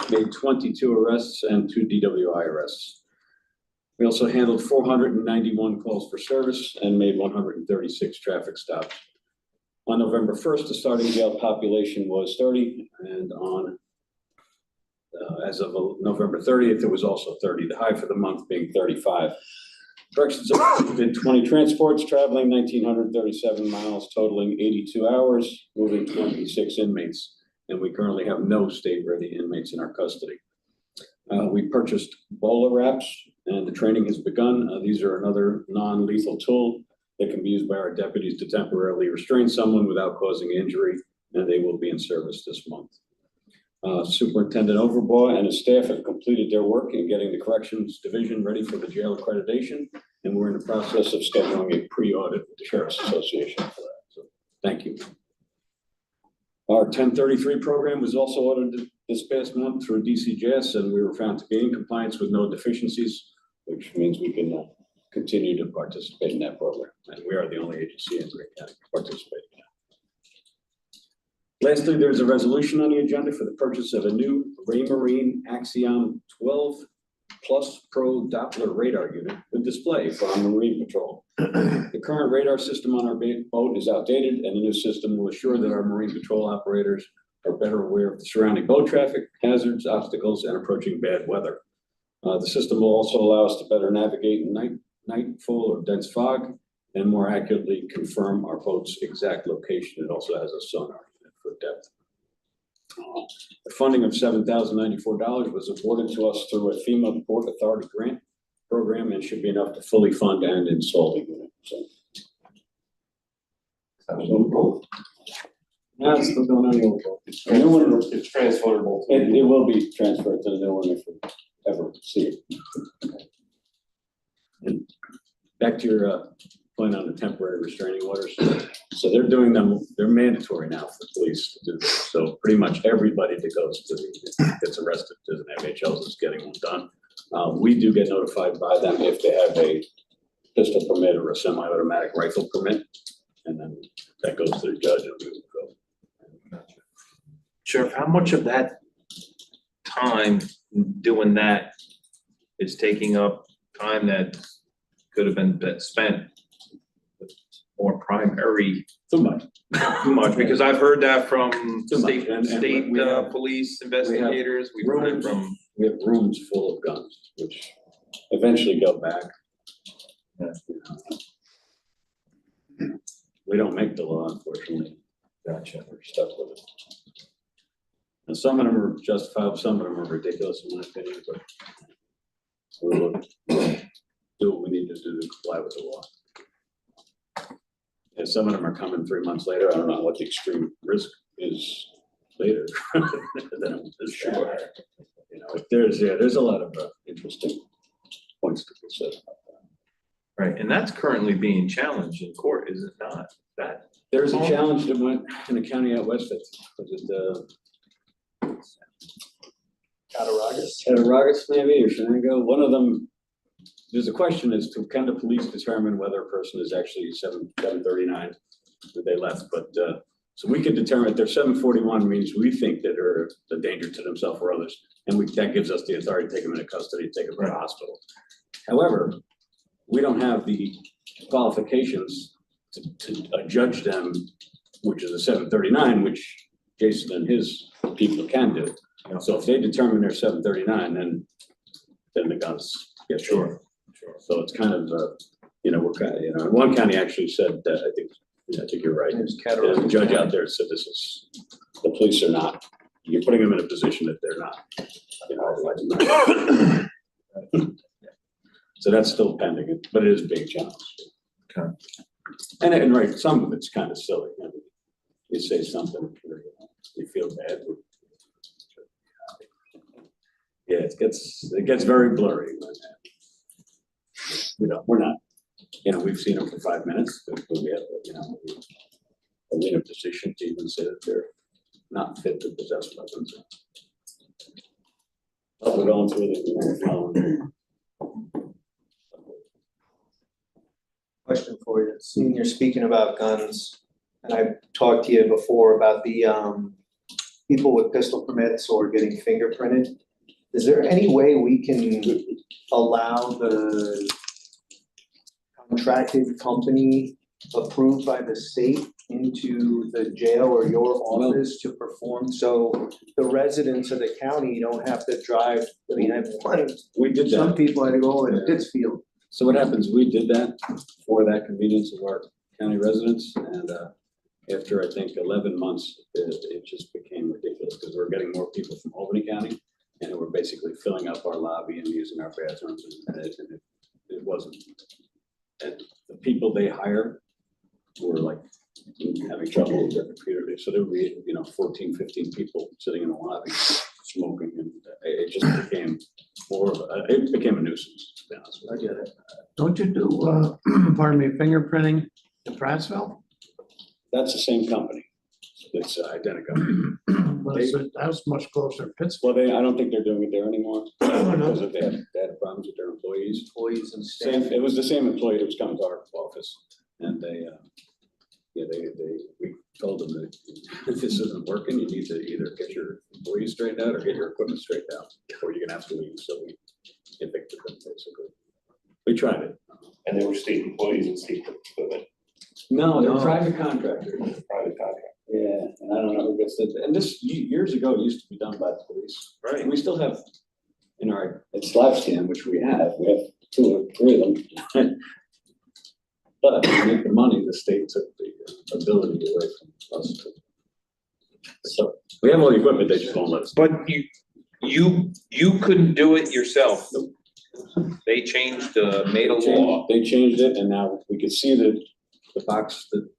made 22 arrests and 2 DWI arrests. We also handled 491 calls for service and made 136 traffic stops. On November 1st, the starting jail population was 30, and on as of November 30th, it was also 30, the high for the month being 35. Corrections did 20 transports, traveling 1,937 miles, totaling 82 hours, moving 26 inmates, and we currently have no state-ready inmates in our custody. We purchased BOLA wraps, and the training has begun. These are another non-lethal tool that can be used by our deputies to temporarily restrain someone without causing injury, and they will be in service this month. Superintendent Overbaugh and his staff have completed their work in getting the Corrections Division ready for the jail accreditation, and we're in the process of scheduling a pre-audit with the Sheriff's Association for that. So, thank you. Our 1033 program was also audited this past month through DCJS, and we were found to be in compliance with no deficiencies, which means we can continue to participate in that program. And we are the only agency in Greene County participating in that. Lastly, there's a resolution on the agenda for the purchase of a new Raymarine Axiom 12 Plus Pro Doppler radar unit with display for our Marine Patrol. The current radar system on our boat is outdated, and the new system will assure that our Marine Patrol operators are better aware of the surrounding boat traffic, hazards, obstacles, and approaching bad weather. The system will also allow us to better navigate in nightfall or dense fog and more accurately confirm our boat's exact location. It also has a sonar unit for depth. The funding of $7,094 was awarded to us through a FEMA Port Authority grant program and should be enough to fully fund and install the unit. So. No, it's still going on the old boat. It's transferable. It will be transferred to the new one if we ever see it. And back to your point on the temporary restraining orders. So they're doing them, they're mandatory now for police to do this. So pretty much everybody that goes to gets arrested as an MHLs is getting them done. We do get notified by them if they have a pistol permit or a semi-automatic rifle permit. And then that goes to the judge and we will go. Sheriff, how much of that time doing that is taking up time that could have been spent with more primary? Too much. Too much, because I've heard that from Too much. state, And we have- police investigators, we've heard it from. We have rooms full of guns, which eventually go back. We don't make the law, unfortunately. Gotcha. We're stuck with it. And some of them are justifiable, some of them are ridiculous in my opinion, but we'll do what we need to do to comply with the law. And some of them are coming 3 months later. I don't know what the extreme risk is later. Than sure. You know, there's a lot of interesting points to consider. Right, and that's currently being challenged in court, is it not? That, There's a challenge that went in a county out west, was it Cattaraugus maybe, or Shenango? One of them, there's a question as to can the police determine whether a person is actually 739 that they left, but so we could determine if they're 741 means we think that they're a danger to themselves or others, and that gives us the authority to take them into custody, take them to the hospital. However, we don't have the qualifications to judge them, which is a 739, which Jason and his people can do. So if they determine they're 739, then the guns get Sure. So it's kind of, we're kind of, one county actually said that, I think you're right. There's There's a judge out there said the police are not, you're putting them in a position that they're not, So that's still pending, but it is a big challenge. Okay. And right, some of it's kind of silly. I mean, you say something, you feel bad. Yeah, it gets very blurry. We're not, we've seen them for 5 minutes, but we have, are we in a position to even say that they're not fit to possess weapons? But we're going through the, Question for you. Seeing you're speaking about guns, and I've talked to you before about the people with pistol permits or getting fingerprinted. Is there any way we can allow the contracted company approved by the state into the jail or your office to perform? So the residents of the county don't have to drive. I mean, we did some that. people had to go in Pittsfield. So what happens, we did that for that convenience of our county residents, and after I think 11 months, it just became ridiculous because we're getting more people from Albany County, and we're basically filling up our lobby and using our bathrooms, and it wasn't. And the people they hire were like having trouble with their computer, so there would be 14, 15 people sitting in the lobby smoking, and it just became it became a nuisance, to be honest with you. I get it. Don't you do, pardon me, fingerprinting in Prattsville? That's the same company. It's identical. That was much closer to Pittsfield. Well, I don't think they're doing it there ananymore because they had problems with their employees. Employees and staff. It was the same employee that was coming to our office, and we told them that if this isn't working, you need to either get your employees straightened out or get your equipment straightened out, or you're gonna have to leave. So we evicted them basically. We tried it. And they were state employees and state equipment, No, they're private contractors. private contract. Yeah, and I don't know who gets it. And this years ago it used to be done by the police. right. And we still have in our slab scan, which we have 2 or 3 of them. But to make the money, the state took the ability away from us. So we have all the equipment, they just won't let us. But you couldn't do it yourself. They changed, made a law. They changed it, and now we can see the box that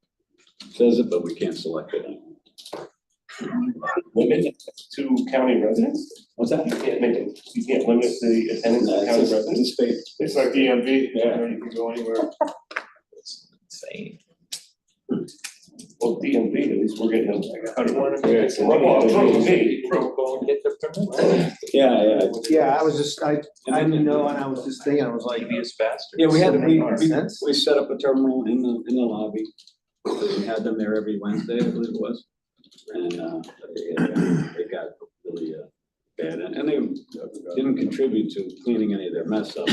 says it, but we can't select it anymore. Limit it to county residents? What's that? You can't limit the attendance No, of county it's residents? state. It's like DMV, Yeah. you can go anywhere. Insane. Well, DMV, at least we're getting them. How do you want Yeah, it's a rubber, Yeah. Yeah, I was just, I didn't know, and I was just thinking, I was like, Maybe it's faster. Yeah, we had, Doesn't make any sense. we set up a terminal in the lobby. We had them there every Wednesday, I believe it was. And it got really bad, and they didn't contribute to cleaning any of their mess up.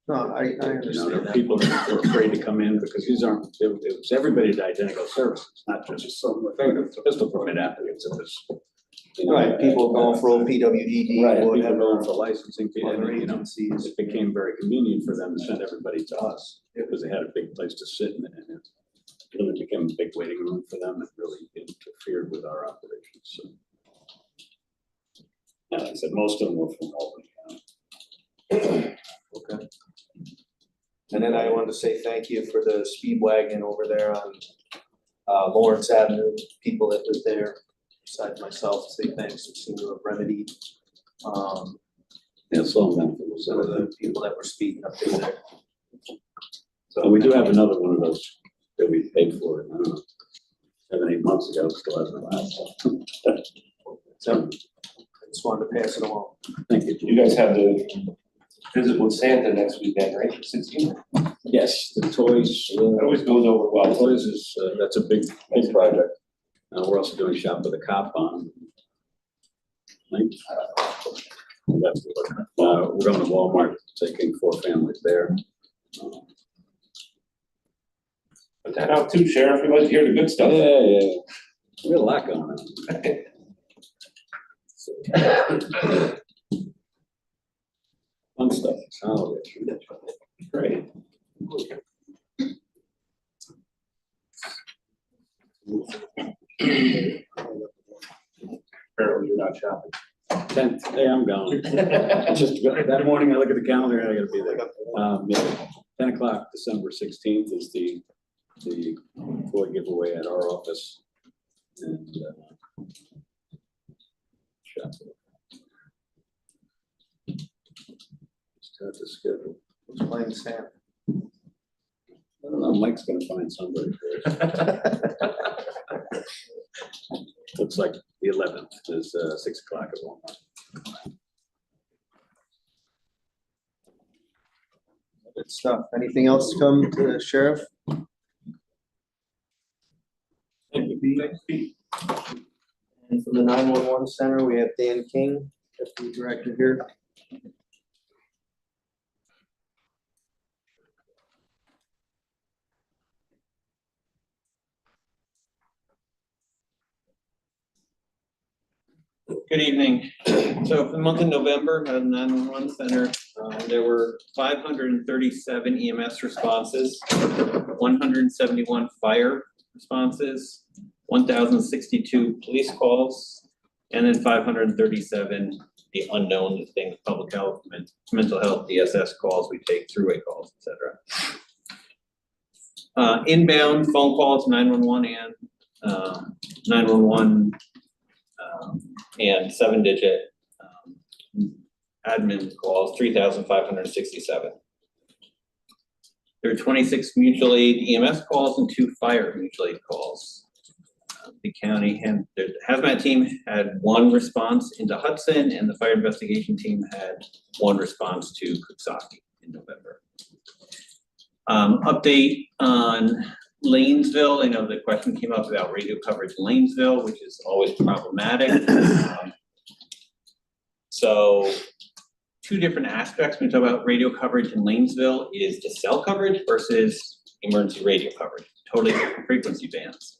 no, I understand There are that. people that were afraid to come in because these aren't, it was everybody's identical services, not just some pistol permit applicants. It was, Right, people going for old PWDD, Right, people whatever. going for licensing, Other and, agencies. it became very convenient for them to send everybody to us because they had a big place to sit in, and it really became a big waiting room for them. It really interfered with our operations. So And like I said, most of them were from Albany County. Okay. And then I wanted to say thank you for the speed wagon over there on Lawrence Avenue, people that live there, besides myself, say thanks, it seemed to have remedied Yeah, some of them. some of the people that were speeding up through there. So we do have another one of those that we paid for, I don't know, 7, 8 months ago, still hasn't arrived. So I just wanted to pass it along. Thank you. You guys have the visit with Santa next weekend, right, 16th? Yes, the toys. It always goes over well. Toys is, that's a big project. We're also doing Shop with a Cop on. That's we're going to Walmart, taking 4 families there. Put that out too, Sheriff, we like to hear the good stuff. Yeah. We got a lot going on. Fun stuff. Oh, Great. Apparently you're not shopping. 10th, hey, I'm going. Just that morning, I look at the calendar and I gotta be there. Yeah, 10 o'clock, December 16th is the toy giveaway at our office. And shop. Just have to schedule. Who's playing Sam? I don't know, Mike's gonna find somebody. Looks like the 11th is 6 o'clock at Walmart. Good stuff. Anything else to come to the sheriff? And from the 911 center, we have Dan King, deputy director here. Good evening. So for the month of November, at the 911 center, there were 537 EMS responses, 171 fire responses, 1,062 police calls, and then 537 the unknown, the thing, public health, mental health, DSS calls, we take throughway calls, et cetera. Inbound phone calls, 911 and 911 and 7-digit admin calls, 3,567. There are 26 mutual aid EMS calls and 2 fire mutual aid calls. The county and the hazmat team had 1 response into Hudson, and the fire investigation team had 1 response to Cooksaki in November. Update on Lanesville. I know the question came up about radio coverage in Lanesville, which is always problematic. So 2 different aspects when we talk about radio coverage in Lanesville is the cell coverage versus emergency radio coverage, totally different frequency bands.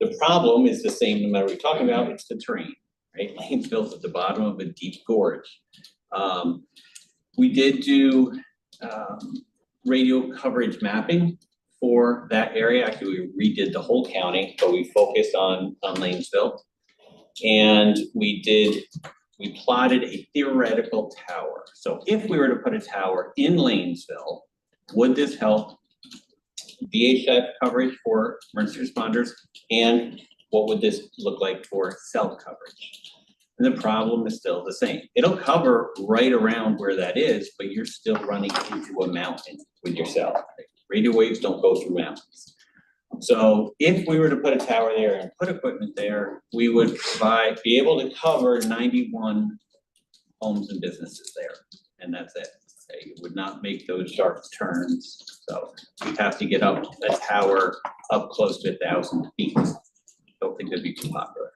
The problem is the same no matter what we're talking about, it's the terrain, right? Lanesville's at the bottom of a deep gorge. We did do radio coverage mapping for that area. Actually, we redid the whole county, but we focused on Lanesville. And we plotted a theoretical tower. So if we were to put a tower in Lanesville, would this help VHF coverage for emergency responders? And what would this look like for cell coverage? And the problem is still the same. It'll cover right around where that is, but you're still running into a mountain with your cell. Radio waves don't go through mountains. So if we were to put a tower there and put equipment there, we would be able to cover 91 homes and businesses there, and that's it. It would not make those sharp turns. So we'd have to get up a tower up close to 1,000 feet. Don't think that'd be too popular.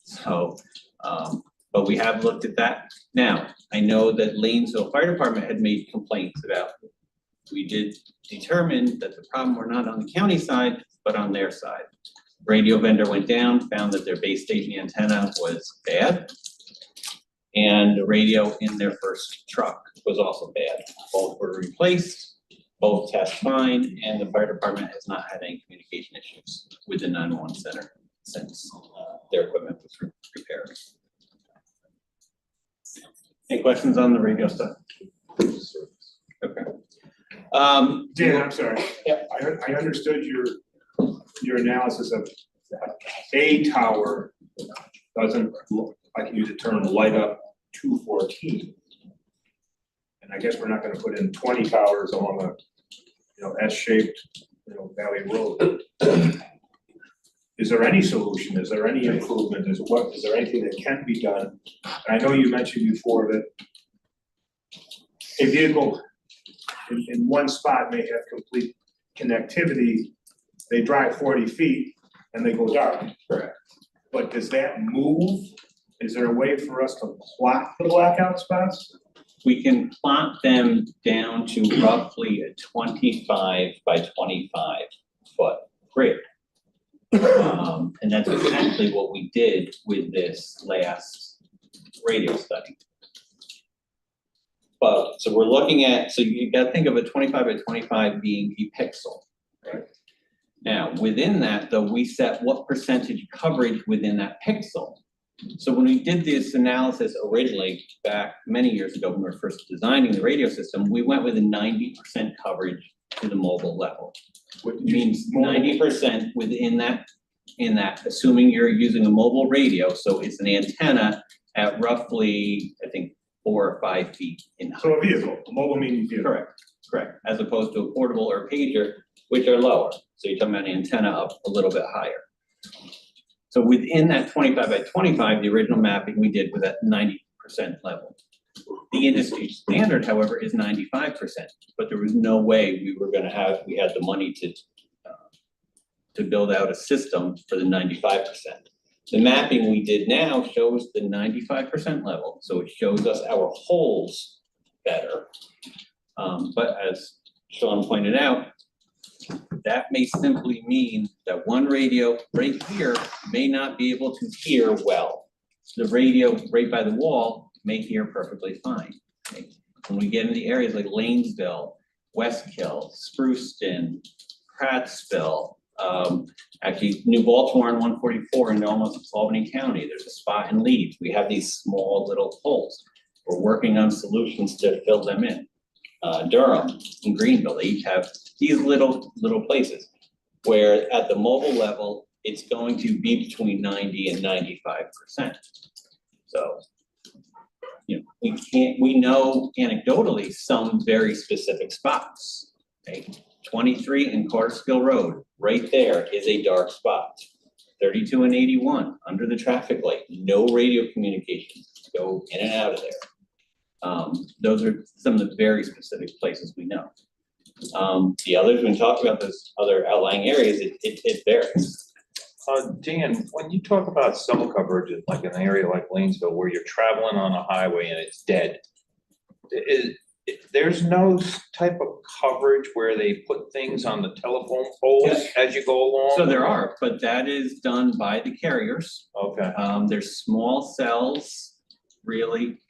So, but we have looked at that. Now, I know that Lanesville Fire Department had made complaints about, we did determine that the problem were not on the county side, but on their side. Radio vendor went down, found that their base station antenna was bad. And the radio in their first truck was also bad. Both were replaced, both test fine, and the fire department has not had any communication issues with the 911 center since their equipment was repaired. Any questions on the radio stuff? Okay. Dan, I'm sorry. Yeah. I understood your analysis of a tower doesn't, I can use the term, light up 214. And I guess we're not gonna put in 20 towers along a, S-shaped, valley road. Is there any solution? Is there any improvement? Is there anything that can be done? And I know you mentioned before that a vehicle in one spot may have complete connectivity. They drive 40 feet and they go dark. Correct. But does that move? Is there a way for us to plot the blackout spots? We can plot them down to roughly a 25 by 25 foot grid. And that's exactly what we did with this last radio study. But, so we're looking at, so you gotta think of a 25 by 25 being a pixel. Right. Now, within that, though, we set what percentage coverage within that pixel. So when we did this analysis originally, back many years ago, when we were first designing the radio system, we went with a 90% coverage to the mobile level. Which means 90% within that, assuming you're using a mobile radio, so it's an antenna at roughly, I think, 4 or 5 feet in height. So a vehicle, a mobile meaning vehicle. Correct, as opposed to a portable or a pager, which are lower. So you're talking about an antenna up a little bit higher. So within that 25 by 25, the original mapping we did was at 90% level. The industry standard, however, is 95%, but there was no way we had the money to build out a system for the 95%. The mapping we did now shows the 95% level, so it shows us our holes better. But as Sean pointed out, that may simply mean that one radio right here may not be able to hear well. The radio right by the wall may hear perfectly fine. Okay? When we get into areas like Lanesville, Westkill, Spruceton, Prattsville, actually New Baltimore and 144 in almost Albany County, there's a spot in Leeds. We have these small little holes. We're working on solutions to fill them in. Durham and Greenville, they each have these little places where at the mobile level, it's going to be between 90 and 95%. So, we know anecdotally some very specific spots, okay? 23 and Cartersville Road, right there is a dark spot. 32 and 81, under the traffic light, no radio communications, go in and out of there. Those are some of the very specific places we know. The others, when we talk about those other outlying areas, it varies. Dan, when you talk about cell coverage, like in an area like Lanesville, where you're traveling on a highway and it's dead, there's no type of coverage where they put things on the telephone poles as you go along? So there are, but that is done by the carriers. Okay. There's small cells, really.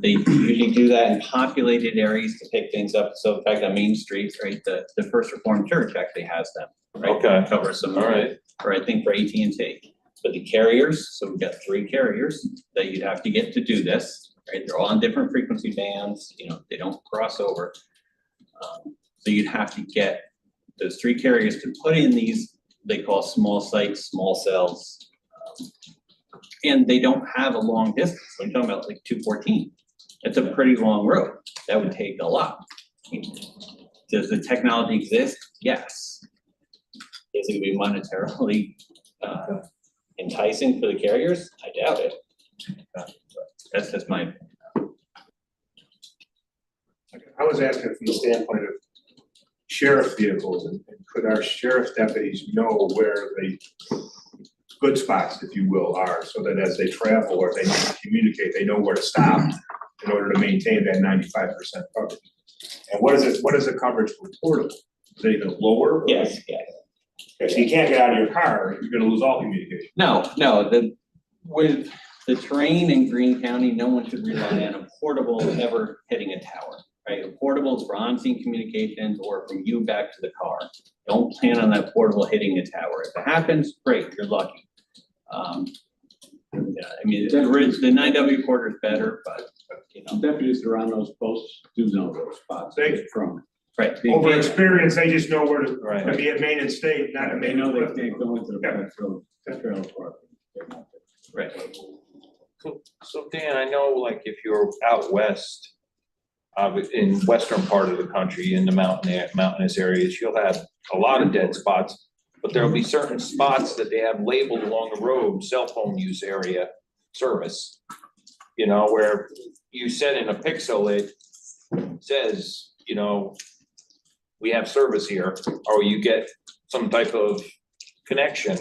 They usually do that in populated areas to pick things up. So in fact, on Main Street, right, the First Reformed Church actually has them, right? Okay. Cover some, all right. or I think for AT&T. But the carriers, so we've got 3 carriers that you'd have to get to do this, right? They're all on different frequency bands, they don't cross over. So you'd have to get those 3 carriers to put in these, they call small sites, small cells. And they don't have a long distance. When you're talking about like 214, it's a pretty long road. That would take a lot. Does the technology exist? Yes. Is it gonna be monetarily enticing for the carriers? I doubt it. That's just my opinion. I was asking from the standpoint of sheriff vehicles, and could our sheriff deputies know where the good spots, if you will, are, so that as they travel or they need to communicate, they know where to stop in order to maintain that 95% coverage. And what is the coverage for portable? Is it even lower? Yes, yeah. Okay, so you can't get out of your car, you're gonna lose all communication. No, with the terrain in Greene County, no one should rely on a portable ever hitting a tower, right? A portable is for on-scene communications or from you back to the car. Don't plan on that portable hitting a tower. If it happens, great, you're lucky. Yeah, I mean, the 9W quarter is better, but, you know, Deputies that are on those posts do know those spots. They- From. right. Over experience, they just know where to, Right. to be at Main and State, not at They Main know and they Clifton. can't go into the Yeah. trailer park. They're not there. Right. So Dan, I know like if you're out west, in western part of the country, in the mountainous areas, you'll have a lot of dead spots. But there'll be certain spots that they have labeled along the road, cell phone use area, service. You know, where you said in a pixel, it says, you know, we have service here, or you get some type of connection.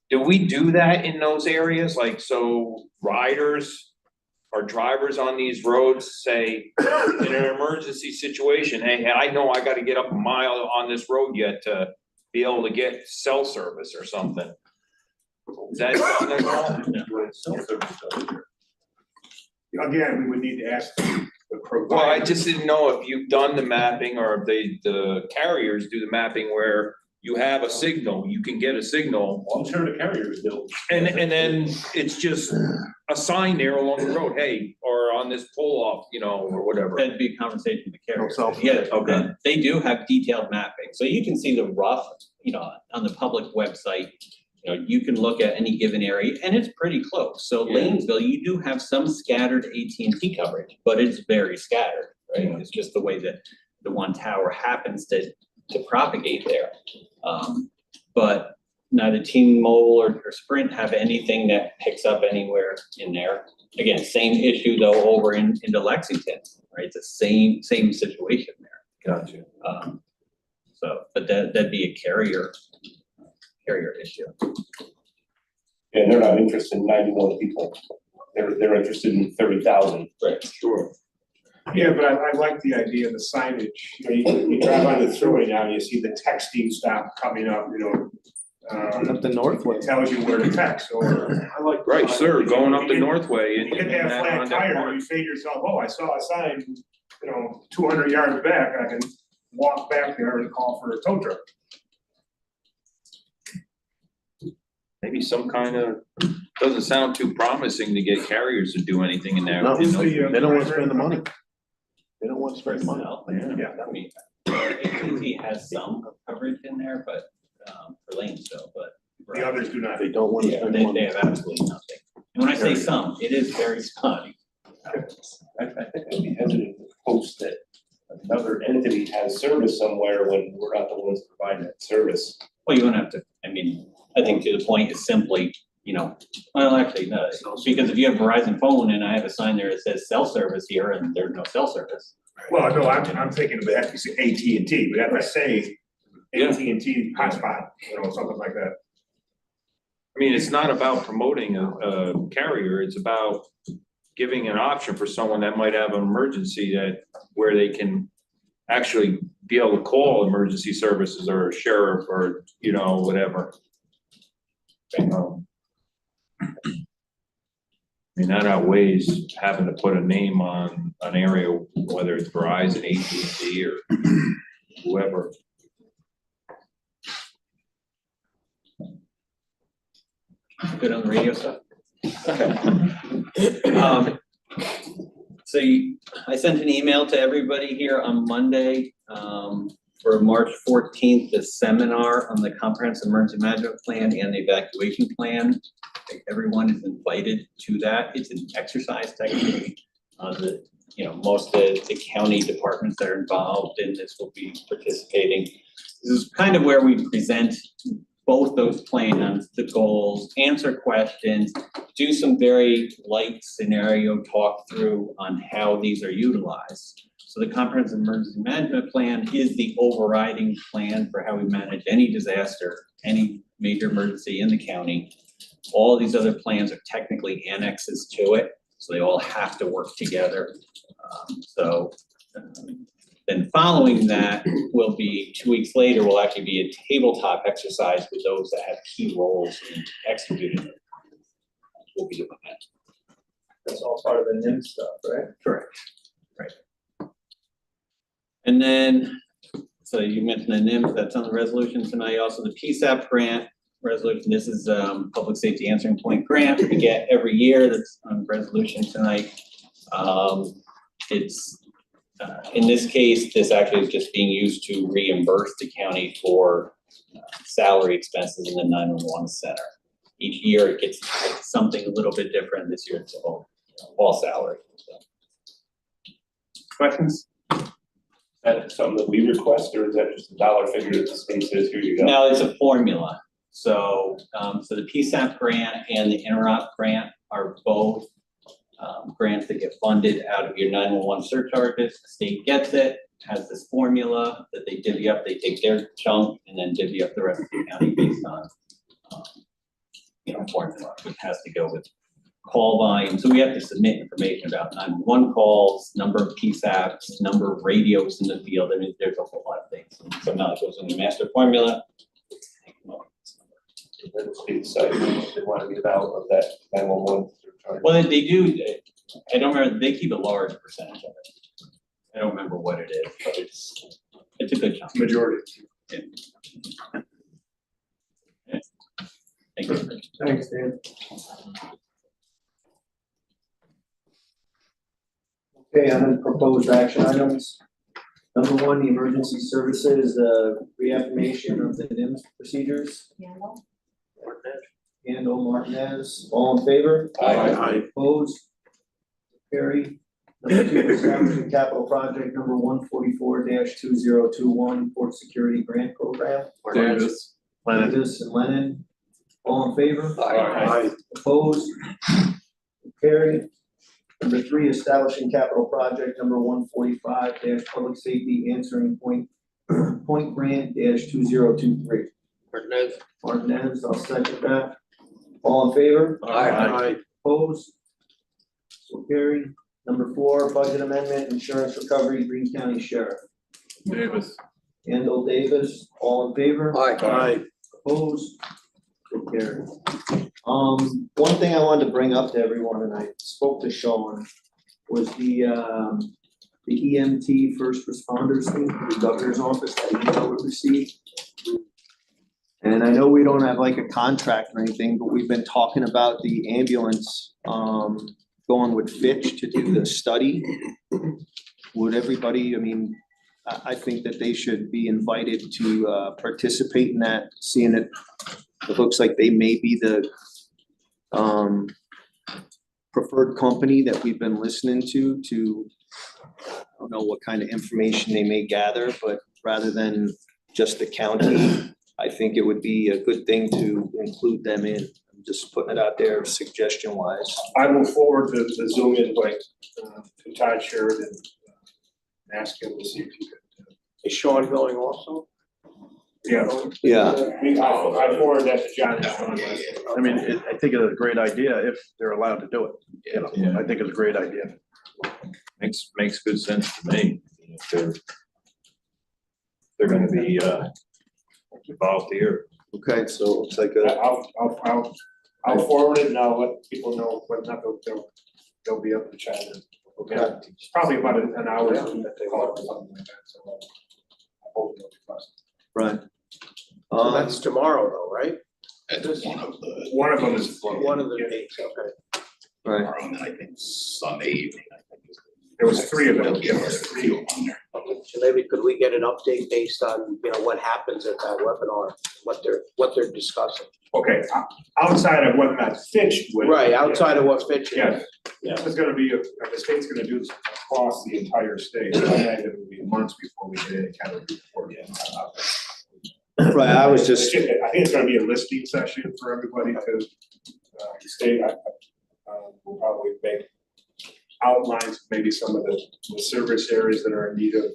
Do we do that in those areas? Like, so riders or drivers on these roads say, in an emergency situation, hey, I know I gotta get up a mile on this road yet to be able to get cell service or something. Is that something Again, we would need to ask the provider. Well, I just didn't know if you've done the mapping or if the carriers do the mapping where you have a signal, you can get a signal. I'm sure the carriers do. And then it's just a sign there along the road, hey, or on this pull off, you know, or whatever. That'd be a conversation with the carrier. cell phone. Yeah, Okay. they do have detailed mapping, so you can see the rough, you know, on the public website. You know, you can look at any given area and it's pretty close. So Yeah. Lanesville, you do have some scattered AT&T coverage, but it's very scattered, right? Yeah. It's just the way that the one tower happens to propagate there. But neither T-Mobile or Sprint have anything that picks up anywhere in there. Again, same issue though over into Lexington, right? It's the same situation there. Gotcha. So, but that'd be a carrier issue. And they're not interested in 91 people. They're interested in 30,000. Right. Sure. Yeah, but I like the idea of the signage, you know, you drive on the thruway now, you see the texting stop coming up, you know. Up the Northway. It tells you where to text, or I like. Right, sir, going up the Northway You and. get that flat on tire, part. you say to yourself, oh, I saw a sign, you know, 200 yards back, I can walk back there and call for a tow truck. Maybe some kind of, doesn't sound too promising to get carriers to do anything in there. No, in those- they don't wanna spend the money. They don't wanna spend the money. Personnel, Yeah. I mean, AT&T has some coverage in there, but, for Lanesville, but. The others do not. They don't wanna Yeah, spend the they money. have absolutely nothing. And when I say some, it is very spotty. I think I'd be hesitant to post that another entity has service somewhere when we're not the ones providing that service. Well, you don't have to, I mean, I think to the point is simply, you know, well, actually, no, because if you have Verizon phone and I have a sign there that says cell service here and there's no cell service. Well, no, I'm thinking of it, you say AT&T, we have to say Yeah. AT&T hotspot, you know, something like that. I mean, it's not about promoting a carrier, it's about giving an option for someone that might have an emergency where they can actually be able to call emergency services or sheriff or, you know, whatever. I mean, that outweighs having to put a name on an area, whether it's Verizon, AT&T, or whoever. Good on the radio stuff? So I sent an email to everybody here on Monday, for March 14th, the seminar on the comprehensive emergency management plan and the evacuation plan. I think everyone is invited to that. It's an exercise technique. Most of the county departments that are involved in this will be participating. This is kind of where we present both those plans, the goals, answer questions, do some very light scenario talk through on how these are utilized. So the comprehensive emergency management plan is the overriding plan for how we manage any disaster, any major emergency in the county. All these other plans are technically annexes to it, so they all have to work together. Then following that will be 2 weeks later, will actually be a tabletop exercise with those that have key roles in executing it. We'll be doing that. That's all part of the NIM stuff, right? Correct. Right. And then, so you mentioned the NIMS, that's on the resolution tonight, also the PSAP grant. resolution, this is public safety answering point grant we get every year, that's on resolution tonight. It's, in this case, this actually is just being used to reimburse the county for salary expenses in the 911 center. Each year it gets something a little bit different. This year it's all salary. So. Questions? Is that something that we request, or is that just a dollar figure that the state says, here you go? No, it's a formula. So, so the PSAP grant and the Interop grant are both grants that get funded out of your 911 surcharges. The state gets it, has this formula that they divvy up. They take their chunk and then divvy up the rest of the county based on, formula. It has to go with call volume. So we have to submit information about 911 calls, number of PSAPs, number of radios in the field. I mean, there's a whole lot of things. So now it goes in the master formula. Then the state decided they want to get out of that 911 surcharge. Well, they do, I don't remember, they keep a large percentage of it. I don't remember what it is, but it's a good chunk. Majority. Yeah. Yeah. Thank you. Thanks, Dan. Okay, on the proposed action items. Number one, the emergency services, reaffirmation of the NIMS procedures. Handle Martinez, all in favor? Aye. Opposed? Carried. Number two, establishing capital project number 144-2021, Port Security Grant Program. Davis. Lennon. Davis and Lennon, all in favor? Aye. Opposed? Carried. Number three, establishing capital project number 145 public safety answering point grant 2023. Martinez, I'll second that. All in favor? Aye. Opposed? So carried. Number four, budget amendment, insurance recovery, Greene County Sheriff. Davis. Handle Davis, all in favor? Aye. Opposed? So carried. One thing I wanted to bring up to everyone, and I spoke to Sean, was the EMT first responders thing, the governor's office, that email we received. And I know we don't have like a contract or anything, but we've been talking about the ambulance, going with Fitch to do the study. Would everybody, I mean, I think that they should be invited to participate in that, seeing it looks like they may be the preferred company that we've been listening to, I don't know what kind of information they may gather, but rather than just the county, I think it would be a good thing to include them in. I'm just putting it out there suggestion wise. I will forward the Zoom invite to Todd Sheridan and ask him to see if he could. Is Sean going also? Yeah. Yeah. I forwarded that to John. I mean, I think it's a great idea if they're allowed to do it. Yeah. I think it's a great idea. Makes good sense to me. If they're gonna be involved here. Okay, so it looks like I'll forward it and I'll let people know whether or not they'll be up to chat. okay. It's probably about an hour that they want or something like that, so I hope they'll be fast. Right. So that's tomorrow though, right? One of them is. One of the dates, okay. Right. I think Sunday evening, I think. There was three of them. So maybe could we get an update based on, what happens at that webinar, what they're discussing? Okay, outside of what Matt Fitch would. Right, outside of what Fitch is. Yes, this is gonna be, the state's gonna do this across the entire state, so I imagine it will be months before we get any kind of report. Right, I was just, I think it's gonna be a listing session for everybody to, the state, will probably make outlines, maybe some of the service areas that are in need of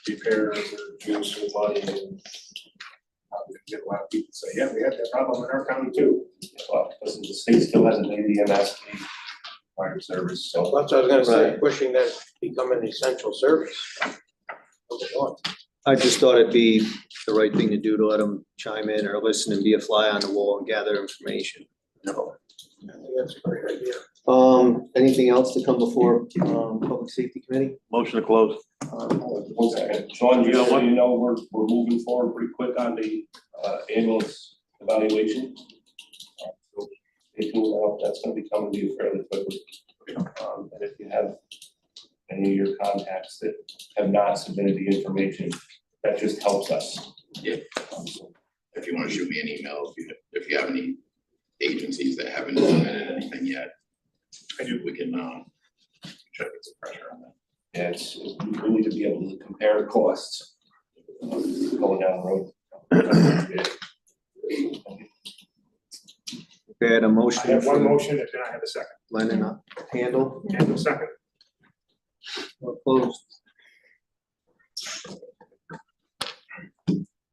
repairs or juice or money, and we can get a lot of people to say, yeah, we have that problem in our county too. Well, listen, the state still has an ADMS fire service, so. That's what I was gonna say, Right. pushing that to become an essential service. I just thought it'd be the right thing to do to let them chime in or listen and be a fly on the wall and gather information. No, I think that's a great idea. Anything else to come before, Public Safety Committee? Motion to close. 1 second, Sean, you know, we're moving forward pretty quick on the ambulance evaluation. So stay tuned now, that's gonna be coming to you fairly quickly. And if you have any of your contacts that have not submitted the information, that just helps us. Yeah. So If you wanna shoot me an email, if you have any agencies that haven't submitted anything yet, I do, we can, try to get some pressure on that. yeah, we need to be able to compare costs going down the road. Okay, I had a I motion have one from motion, and then I have a second. Lennon, Handle, And a second. opposed,